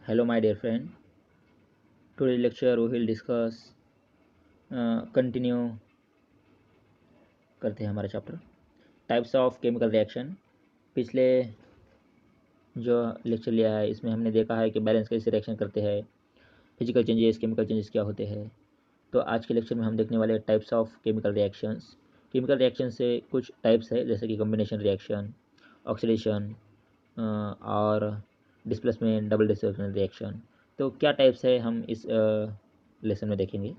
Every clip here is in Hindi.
Hello, my dear friend. Today's lecture we will discuss continue करते हैं हमारा chapter types of chemical reaction. पिछले जो लेक्चर लिया है इसमें हमने देखा है कि बैलेंस कैसे रिएक्शन करते हैं, फिजिकल चेंजेस, केमिकल चेंजेस क्या होते हैं। तो आज के लेक्चर में हम देखने वाले types of chemical reactions. Chemical reaction से कुछ टाइप्स है जैसे कि कॉम्बिनेशन रिएक्शन, ऑक्सीडेशन और डिस्प्लेसमेंट, डबल डिस्प्लेसमेंट रिएक्शन। तो क्या टाइप्स है हम इस लेसन में देखेंगे।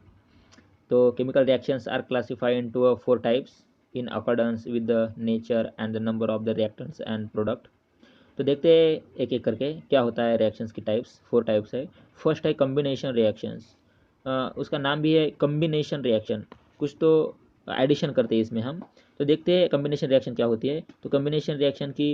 तो chemical reactions are classified into four types in accordance with the nature and the number of the reactants and product। तो देखते हैं एक एक करके क्या होता है रिएक्शंस की टाइप्स। फोर टाइप्स है। फर्स्ट है कम्बिनेशन रिएक्शंस। उसका नाम भी है कम्बिनेशन रिएक्शन, कुछ तो एडिशन करते हैं इसमें हम। तो देखते हैं कम्बिनेशन रिएक्शन क्या होती है। तो कम्बिनेशन रिएक्शन की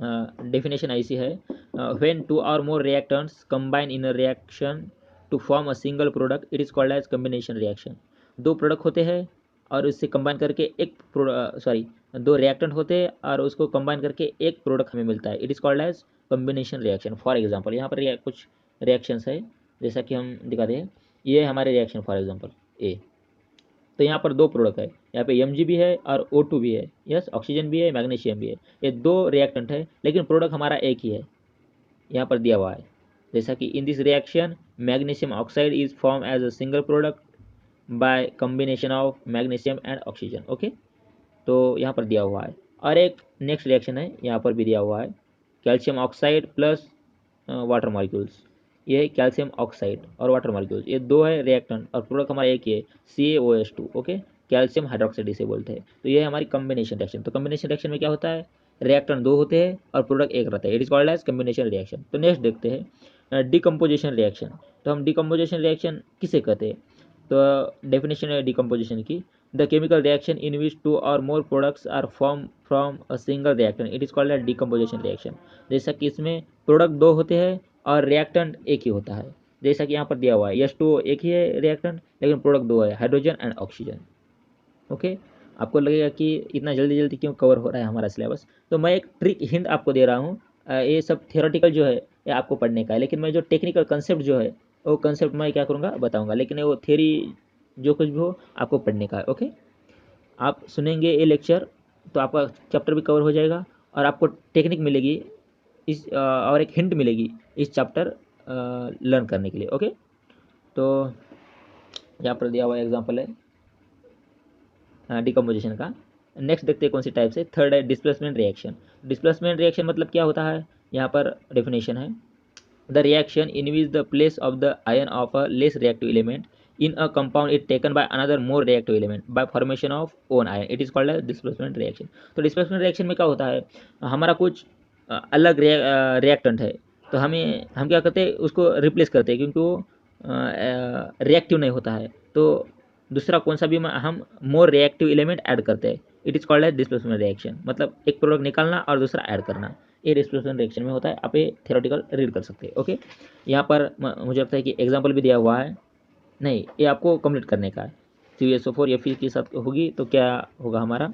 डेफिनेशन ऐसी है, व्हेन टू और more reactants combine in a reaction to form a single product it is called as combination reaction. दो प्रोडक्ट होते हैं और इससे कंबाइन करके एक दो रिएक्टेंट होते हैं और उसको कंबाइन करके एक प्रोडक्ट हमें मिलता है, it is called as combination reaction. For example यहाँ पर कुछ रिएक्शंस है जैसा कि हम दिखाते हैं। ये हमारे रिएक्शन फॉर एग्जांपल ए। तो यहाँ पर दो प्रोडक्ट है, यहाँ पे Mg भी है और O2 भी है, यस, ऑक्सीजन भी है, मैग्नीशियम भी है। ये दो रिएक्टेंट है लेकिन प्रोडक्ट हमारा एक ही है, यहाँ पर दिया हुआ है। जैसा कि in this reaction magnesium oxide is form as a single product by combination of magnesium and oxygen. Okay, तो यहाँ पर दिया हुआ है। और एक नेक्स्ट रिएक्शन है, यहाँ पर भी दिया हुआ है, calcium oxide plus water molecules. ये है कैल्शियम ऑक्साइड और वाटर मॉलिक्यूल्स, ये दो है रिएक्टेंट और प्रोडक्ट हमारा एक ही है, CaOH2। ओके, कैल्शियम हाइड्रोक्साइड इसे बोलते हैं। तो ये है हमारी कॉम्बिनेशन रिएक्शन। तो कॉम्बिनेशन रिएक्शन में क्या होता है, रिएक्टेंट दो होते हैं और प्रोडक्ट एक रहता है, it is called as combination reaction. तो नेक्स्ट देखते हैं डिकम्पोजिशन रिएक्शन। तो हम डिकम्पोजिशन रिएक्शन किसे कहते हैं। तो डेफिनेशन है डिकम्पोजिशन की, the chemical reaction in which two और more products are form from a single reactant it is called as decomposition reaction. जैसा कि इसमें प्रोडक्ट दो होते हैं और रिएक्टेंट एक ही होता है। जैसा कि यहाँ पर दिया हुआ है H2O एक ही है रिएक्टेंट लेकिन प्रोडक्ट दो है, हाइड्रोजन एंड ऑक्सीजन। ओके, आपको लगेगा कि इतना जल्दी जल्दी क्यों कवर हो रहा है हमारा सिलेबस। तो मैं एक ट्रिक हिंट आपको दे रहा हूँ। ये सब थियोरेटिकल जो है ये आपको पढ़ने का है, लेकिन मैं जो टेक्निकल कंसेप्ट जो है वो कंसेप्ट मैं क्या करूँगा बताऊँगा, लेकिन वो थियोरी जो कुछ भी हो आपको पढ़ने का है। ओके, आप सुनेंगे ये लेक्चर तो आपका चैप्टर भी कवर हो जाएगा और आपको टेक्निक मिलेगी इस और एक हिंट मिलेगी इस चैप्टर लर्न करने के लिए। ओके, तो यहाँ पर दिया हुआ एग्जांपल है डिकम्पोजिशन का। नेक्स्ट देखते हैं कौन सी टाइप से। थर्ड है डिस्प्लेसमेंट रिएक्शन। डिस्प्लेसमेंट रिएक्शन मतलब क्या होता है, यहाँ पर डेफिनेशन है, the reaction in which the place of the ion of a less reactive element in a compound is taken by another more reactive element by formation of own ion it is called as displacement reaction। तो डिस्प्लेसमेंट रिएक्शन में क्या होता है, हमारा कुछ अलग रिएक्टेंट है तो हम क्या करते हैं उसको रिप्लेस करते हैं क्योंकि वो रिएक्टिव नहीं होता है, तो दूसरा कौन सा भी हम मोर रिएक्टिव एलिमेंट ऐड करते हैं, it is called as displacement reaction. मतलब एक प्रोडक्ट निकालना और दूसरा ऐड करना, ये डिस्प्लेसमेंट रिएक्शन में होता है। आप ये थियोरेटिकल रीड कर सकते हैं। ओके, यहाँ पर मुझे लगता है कि एग्जाम्पल भी दिया हुआ है, नहीं ये आपको कंप्लीट करने का है। CuSO4 Fe के साथ होगी तो क्या होगा हमारा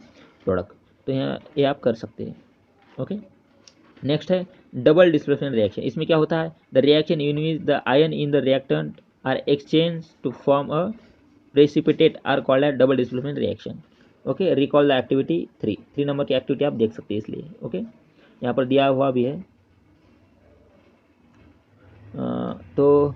प्रोडक्ट, तो यहाँ ये आप कर सकते हैं। ओके, नेक्स्ट है डबल डिस्प्लेसमेंट रिएक्शन। इसमें क्या होता है, the reaction in which the ion in the reactant are exchange to form a precipitate are called as double displacement reaction. Okay, recall the activity 3 number की एक्टिविटी आप देख सकते हैं इसलिए। ओके, यहाँ पर दिया हुआ भी है तो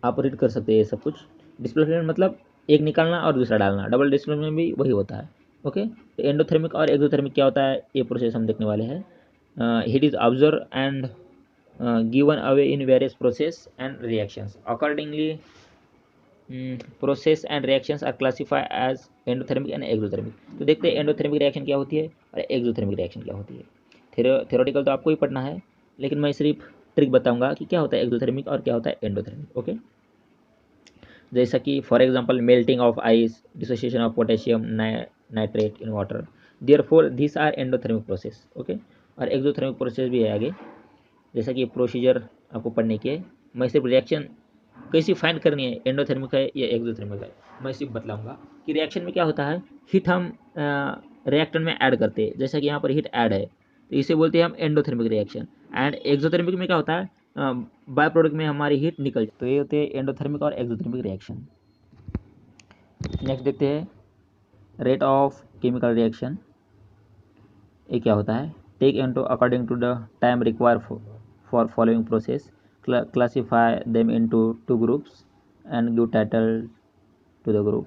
आप रीड कर सकते हैं ये सब कुछ। डिस्प्लेसमेंट मतलब एक निकालना और दूसरा डालना, डबल डिस्प्लेसमेंट भी वही होता है। ओके, तो एंडोथर्मिक और एक्सोथर्मिक क्या होता है ये प्रोसेस हम देखने वाले हैं। Heat is observe and given away in various process and reactions accordingly process and reactions are classify as endothermic and exothermic. तो देखते हैं एंडोथर्मिक रिएक्शन क्या होती है और एक्सोथर्मिक रिएक्शन क्या होती है। थ्योरेटिकल तो आपको ही पढ़ना है लेकिन मैं सिर्फ ट्रिक बताऊंगा कि क्या होता है एक्सोथर्मिक और क्या होता है एंडोथर्मिक। ओके, जैसा कि for example melting of ice, dissociation of potassium nitrate in water, therefore this are endothermic process. Okay, और एक्सोथर्मिक प्रोसेस भी है आगे, जैसा कि प्रोसीजर आपको पढ़ने की है। मैं सिर्फ रिएक्शन कैसी फाइंड करनी है, एंडोथर्मिक है या एक्सोथर्मिक है, मैं सिर्फ बतलाऊंगा कि रिएक्शन में क्या होता है, हीट हम रिएक्टेंट में ऐड करते हैं, जैसा कि यहाँ पर हीट ऐड है तो इसे बोलते हैं हम एंडोथर्मिक रिएक्शन। एंड एक्सोथर्मिक में क्या होता है, बाय प्रोडक्ट में हमारी हीट निकल जाए। तो ये होते हैं एंडोथर्मिक और एक्सोथर्मिक रिएक्शन। नेक्स्ट देखते हैं रेट ऑफ केमिकल रिएक्शन। ये क्या होता है? Take into according to the time require for following process, classify them into 2 groups and give title to the group.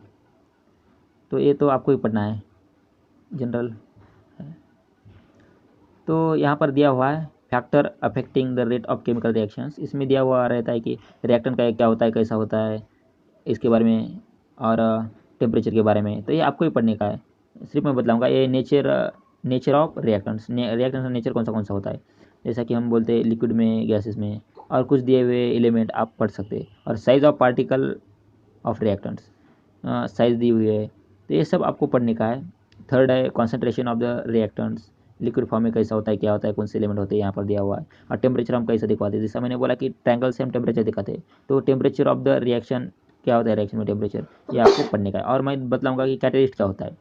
तो ये तो आपको ही पढ़ना है, जनरल है। तो यहाँ पर दिया हुआ है factor affecting the rate of chemical reactions. इसमें दिया हुआ रहता है कि रिएक्टेंट का क्या होता है, कैसा होता है, इसके बारे में, और टेम्परेचर के बारे में। तो ये आपको ही पढ़ने का है, सिर्फ मैं बतलाऊंगा। ये नेचर ऑफ रिएक्टेंट्स, रिएक्टेंट्स का नेचर कौन सा होता है, जैसा कि हम बोलते हैं लिक्विड में, गैसेस में, और कुछ दिए हुए एलिमेंट आप पढ़ सकते हैं। और size of particle of reactants, size दी हुई है, तो ये सब आपको पढ़ने का है। थर्ड है concentration of the reactants, liquid form में कैसा होता है, क्या होता है, कौन से एलिमेंट होते हैं, यहाँ पर दिया हुआ है। और टेम्परेचर हम कैसे दिखवाते हैं, जैसा मैंने बोला कि ट्रायंगल से हम टेम्परेचर दिखाते हैं, तो टेम्परेचर ऑफ द रिएक्शन क्या होता है, रिएक्शन में टेम्परेचर, ये आपको पढ़ने का है। और मैं बतलाऊंगा कि कैटलिस्ट क्या होता है।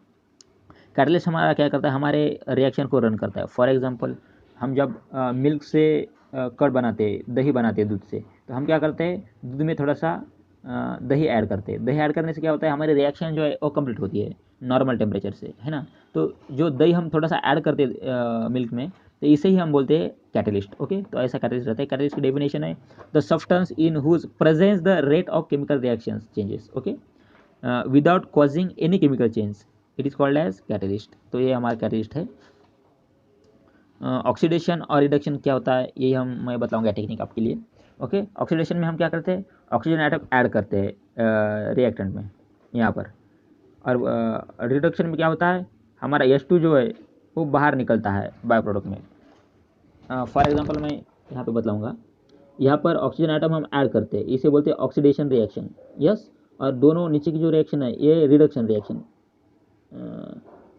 कैटलिस्ट हमारा क्या करता है, हमारे रिएक्शन को रन करता है। फॉर एग्जांपल, हम जब मिल्क से कर्ड बनाते हैं, दही बनाते हैं दूध से, तो हम क्या करते हैं, दूध में थोड़ा सा दही ऐड करते हैं। दही ऐड करने से क्या होता है, हमारी रिएक्शन जो है वो कंप्लीट होती है नॉर्मल टेम्परेचर से, है ना। तो जो दही हम थोड़ा सा ऐड करते मिल्क में, तो इसे ही हम बोलते हैं कैटलिस्ट। ओके, तो ऐसा कैटलिस्ट रहता है। कैटलिस्ट की डेफिनेशन है the substance in whose presence the rate of chemical reactions changes, okay, without causing any chemical change, it is called as catalyst. तो ये हमारा कैटलिस्ट है। ऑक्सीडेशन और रिडक्शन क्या होता है, ये मैं बताऊंगा टेक्निक आपके लिए। ओके, ऑक्सीडेशन में हम क्या करते हैं, ऑक्सीजन एटम ऐड करते हैं रिएक्टेंट में यहाँ पर। और रिडक्शन में क्या होता है, हमारा H2 जो है वो बाहर निकलता है बाय प्रोडक्ट में। फॉर एग्जांपल मैं यहाँ पे बतलाऊंगा, यहाँ पर ऑक्सीजन आइटम हम ऐड करते हैं, इसे बोलते हैं ऑक्सीडेशन रिएक्शन। यस, और दोनों नीचे की जो रिएक्शन है ये रिडक्शन रिएक्शन।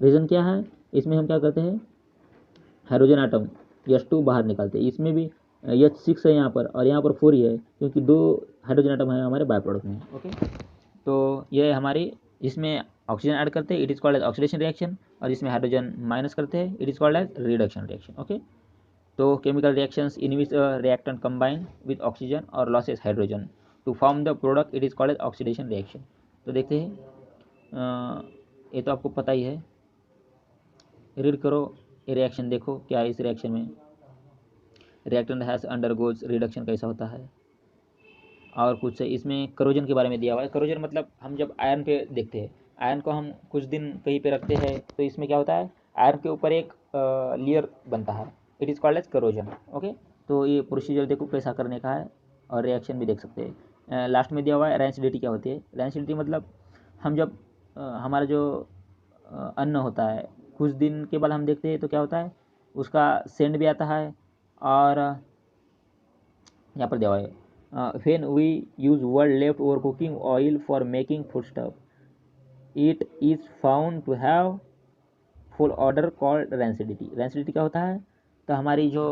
रीज़न क्या है, इसमें हम क्या करते हैं, हाइड्रोजन आइटम H2 बाहर निकालते हैं। इसमें भी H6 है यहाँ पर, और यहाँ पर 4 ही है, क्योंकि 2 हाइड्रोजन आइटम है हमारे बाय प्रोडक्ट में। ओके, तो ये हमारी, इसमें ऑक्सीजन ऐड करते हैं, it is called as oxidation reaction, और इसमें हाइड्रोजन माइनस करते हैं, it is called as reduction reaction. Okay, तो chemical reactions in which reactant combine with oxygen और losses hydrogen to form the product, it is called as oxidation reaction. तो देखते हैं, ये तो आपको पता ही है, रीड करो, ये रिएक्शन देखो क्या है। इस रिएक्शन में रिएक्टेंट हैज़ अंडरगोज रिडक्शन कैसा होता है, और कुछ इसमें करोजन के बारे में दिया हुआ है। करोजन मतलब हम जब आयरन पे देखते हैं, आयरन को हम कुछ दिन कहीं पे रखते हैं, तो इसमें क्या होता है, आयरन के ऊपर एक लेयर बनता है, it is called as corrosion. Okay, तो ये प्रोसीजर देखो कैसा करने का है, और रिएक्शन भी देख सकते हैं। लास्ट में दिया हुआ है रेंसिडिटी क्या होती है। रेंसिडिटी मतलब हम जब हमारा जो अन्न होता है, कुछ दिन के बाद हम देखते हैं तो क्या होता है, उसका सेंट भी आता है। और यहाँ पर दिया हुआ है when we use word left over cooking oil for making foodstuff, it is found to have full odor called rancidity। rancidity क्या होता है, तो हमारी जो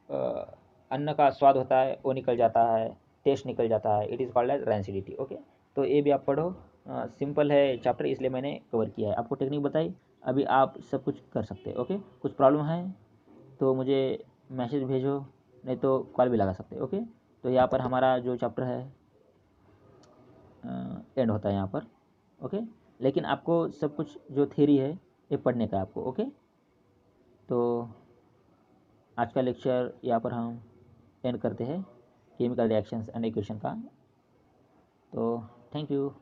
अन्न का स्वाद होता है वो निकल जाता है, टेस्ट निकल जाता है, it is called as rancidity. Okay, तो ये भी आप पढ़ो, सिंपल है चैप्टर, इसलिए मैंने कवर किया है, आपको टेक्निक बताई, अभी आप सब कुछ कर सकते हैं। ओके, कुछ प्रॉब्लम है तो मुझे मैसेज भेजो, नहीं तो कॉल भी लगा सकते हैं। ओके, तो यहाँ पर हमारा जो चैप्टर है एंड होता है यहाँ पर। ओके, लेकिन आपको सब कुछ जो थ्योरी है ये पढ़ने का है आपको। ओके, तो आज का लेक्चर यहाँ पर हम एंड करते हैं, केमिकल रिएक्शंस एंड इक्वेशन का। तो थैंक यू।